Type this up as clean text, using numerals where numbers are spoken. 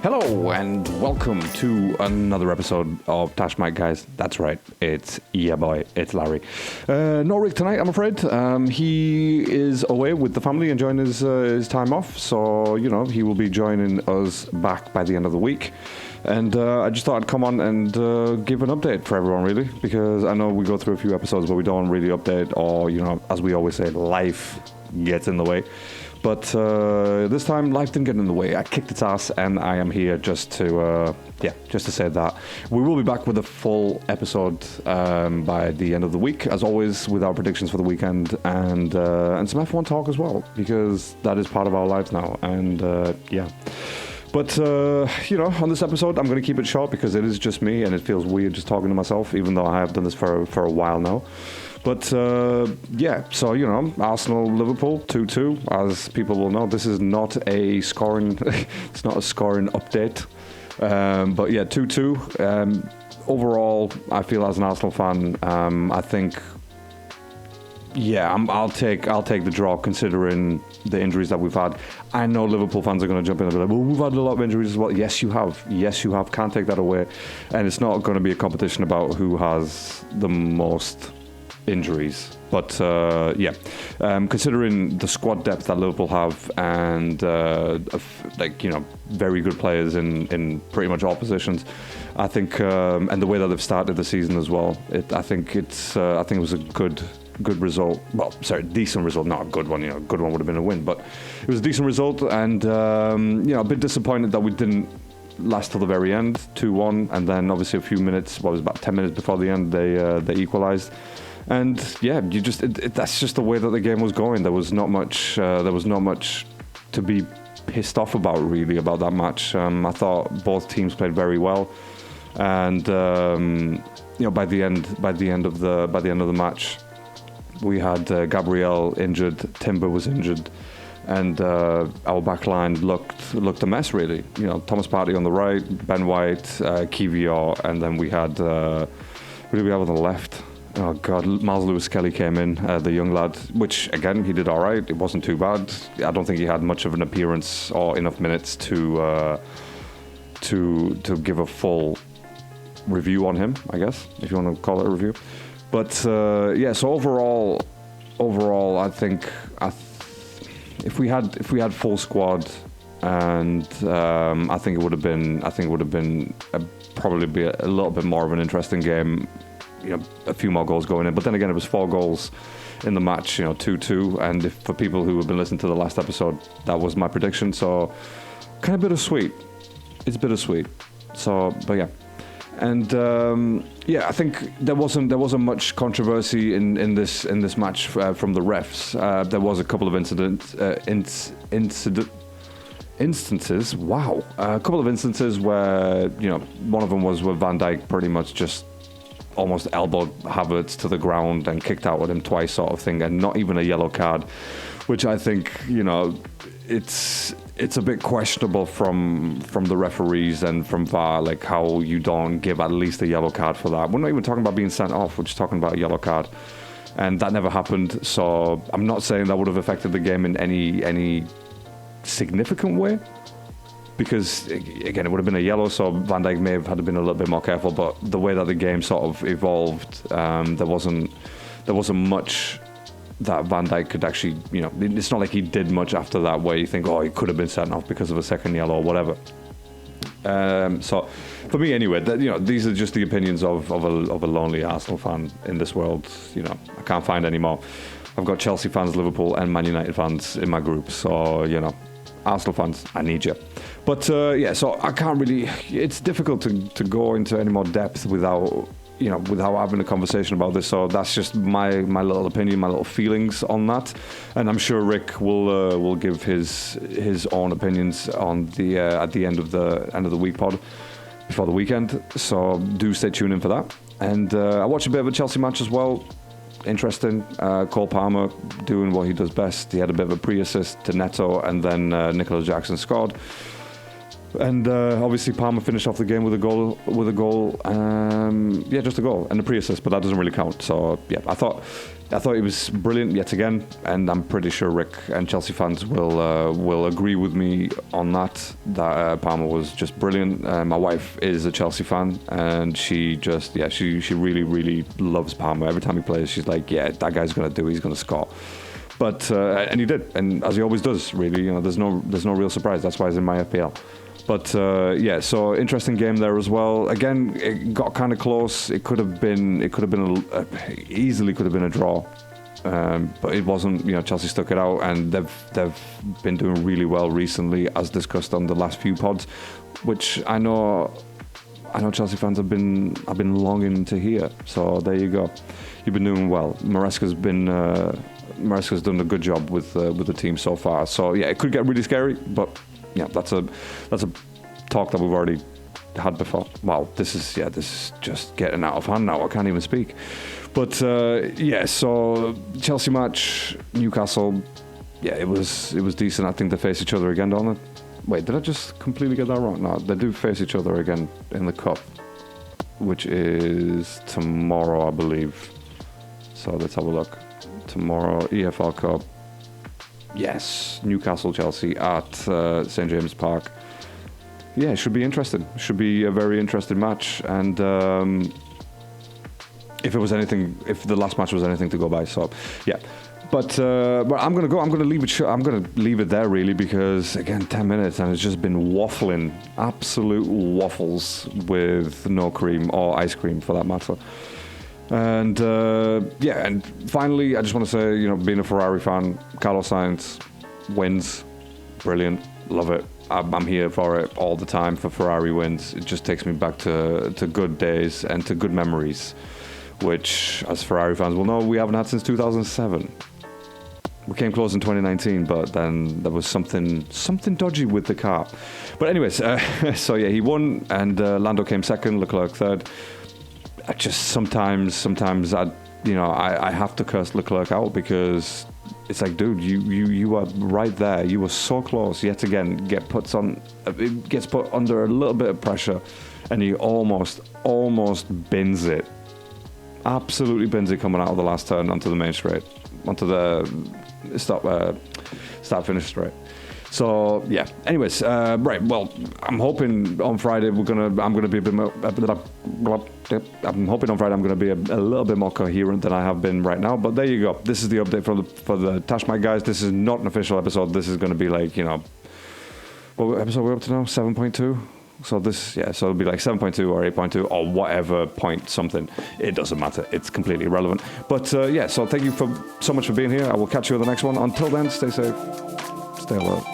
Hello and welcome to another episode of Tash, guys. That's right, it's boy, it's Larry. No Rick tonight, I'm afraid. He is away with the family, enjoying his time off. So, he will be joining us back by the end of the week. And I just thought I'd come on and give an update for everyone, really, because I know we go through a few episodes, but we don't really update, or, as we always say, life gets in the way. But this time, life didn't get in the way. I kicked its ass, and I am here just to say that. We will be back with a full episode by the end of the week, as always, with our predictions for the weekend and some F1 talk as well, because that is part of our lives now. And But, on this episode, I'm going to keep it short because it is just me, and it feels weird just talking to myself, even though I have done this for a while now. But, so, Arsenal-Liverpool, 2-2, as people will know. This is not a scoring, it's not a scoring update. But, yeah, 2-2. Overall, I feel as an Arsenal fan, I think, I'll take the draw considering the injuries that we've had. I know Liverpool fans are going to jump in and be like, well, we've had a lot of injuries as well. Yes, you have. Can't take that away. And it's not going to be a competition about who has the most injuries. But, considering the squad depth that Liverpool have and, very good players in pretty much all positions, I think, and the way that they've started the season as well, I think it was a good result. Well, sorry, decent result, not a good one. A good one would have been a win, but it was a decent result. And a bit disappointed that we didn't last till the very end, 2-1, and then obviously a few minutes. It was about 10 minutes before the end. They equalised, and that's just the way that the game was going. There was not much. To be pissed off about, really, about that match. I thought both teams played very well, and by the end of the match, we had Gabriel injured, Timber was injured, and our back line looked a mess, really. Thomas Partey on the right, Ben White, Kiwior, and then we had who did we have on the left? Oh God, Miles Lewis-Kelly came in, the young lad, which again he did all right. It wasn't too bad. I don't think he had much of an appearance or enough minutes to give a full review on him, I guess, if you want to call it a review. But so overall, I think if we had full squad, and I think it would have been probably be a little bit more of an interesting game. A few more goals going in, but then again, it was 4 goals in the match. 2-2, and for people who have been listening to the last episode, that was my prediction. So kind of bittersweet. It's bittersweet. So, but yeah. And I think there wasn't much controversy in this match from the refs. There was a couple of instances. Wow, a couple of instances where one of them was where Van Dijk pretty much just almost elbowed Havertz to the ground and kicked out at him twice, sort of thing, and not even a yellow card, which I think it's a bit questionable from the referees and from VAR, like how you don't give at least a yellow card for that. We're not even talking about being sent off, we're just talking about a yellow card, and that never happened. So I'm not saying that would have affected the game in any significant way, because again, it would have been a yellow, so Van Dijk may have had to been a little bit more careful. But the way that the game sort of evolved, there wasn't much that Van Dijk could actually, it's not like he did much after that where you think, oh, he could have been sent off because of a second yellow or whatever. So for me anyway, these are just the opinions of a lonely Arsenal fan in this world. I can't find any more. I've got Chelsea fans, Liverpool and Man United fans in my group, so Arsenal fans, I need you. But so I can't really, it's difficult to go into any more depth without having a conversation about this. So that's just my little opinion, my little feelings on that. And I'm sure Rick will give his own opinions on the at the end of the week pod before the weekend. So do stay tuned in for that. And I watched a bit of a Chelsea match as well. Interesting. Cole Palmer doing what he does best. He had a bit of a pre-assist to Neto, and then Nicolas Jackson scored. And obviously Palmer finished off the game with a goal. Just a goal and a pre-assist, but that doesn't really count. So yeah, I thought he was brilliant yet again, and I'm pretty sure Rick and Chelsea fans will agree with me on that. That Palmer was just brilliant. My wife is a Chelsea fan, and she really, really loves Palmer. Every time he plays, she's like, yeah, that guy's gonna do. He's gonna score. But and he did, and as he always does, really. There's no real surprise. That's why he's in my FPL. But so interesting game there as well. Again, it got kind of close. It could have been easily could have been a draw, but it wasn't. Chelsea stuck it out, and they've been doing really well recently, as discussed on the last few pods, which I know Chelsea fans have been longing to hear. So there you go. You've been doing well. Maresca's done a good job with the team so far. So yeah, it could get really scary, but. Yeah, that's a talk that we've already had before. Wow, this is just getting out of hand now. I can't even speak. But so Chelsea match, Newcastle. Yeah, it was decent. I think they face each other again, don't they? Wait, did I just completely get that wrong? No, they do face each other again in the cup, which is tomorrow, I believe. So let's have a look. Tomorrow, EFL Cup. Yes, Newcastle, Chelsea at St James Park. Yeah, it should be interesting. Should be a very interesting match. And if the last match was anything to go by, so yeah. But I'm gonna leave it. I'm gonna leave it there really, because again, 10 minutes and it's just been waffling, absolute waffles with no cream or ice cream for that matter. And and finally, I just want to say, being a Ferrari fan, Carlos Sainz wins, brilliant, love it. I'm here for it all the time. For Ferrari wins, it just takes me back to good days and to good memories, which, as Ferrari fans will know, we haven't had since 2007. We came close in 2019, but then there was something dodgy with the car. But anyways, so yeah, he won, and Lando came second, Leclerc third. I just sometimes I have to curse Leclerc out, because it's like, dude, you are right there. You were so close. Yet again, gets put under a little bit of pressure, and he almost bins it. Absolutely bins it coming out of the last turn onto the main straight, onto the start finish straight. So yeah. Anyways, right. Well, I'm hoping on Friday I'm gonna be a bit more. I'm hoping on Friday I'm gonna be a little bit more coherent than I have been right now. But there you go. This is the update for the Tash Mike guys. This is not an official episode. This is gonna be like, what episode we're up to now? 7.2. So so it'll be like 7.2 or 8.2 or whatever point something. It doesn't matter. It's completely irrelevant. But so thank you so much for being here. I will catch you in the next one. Until then, stay safe, stay alert.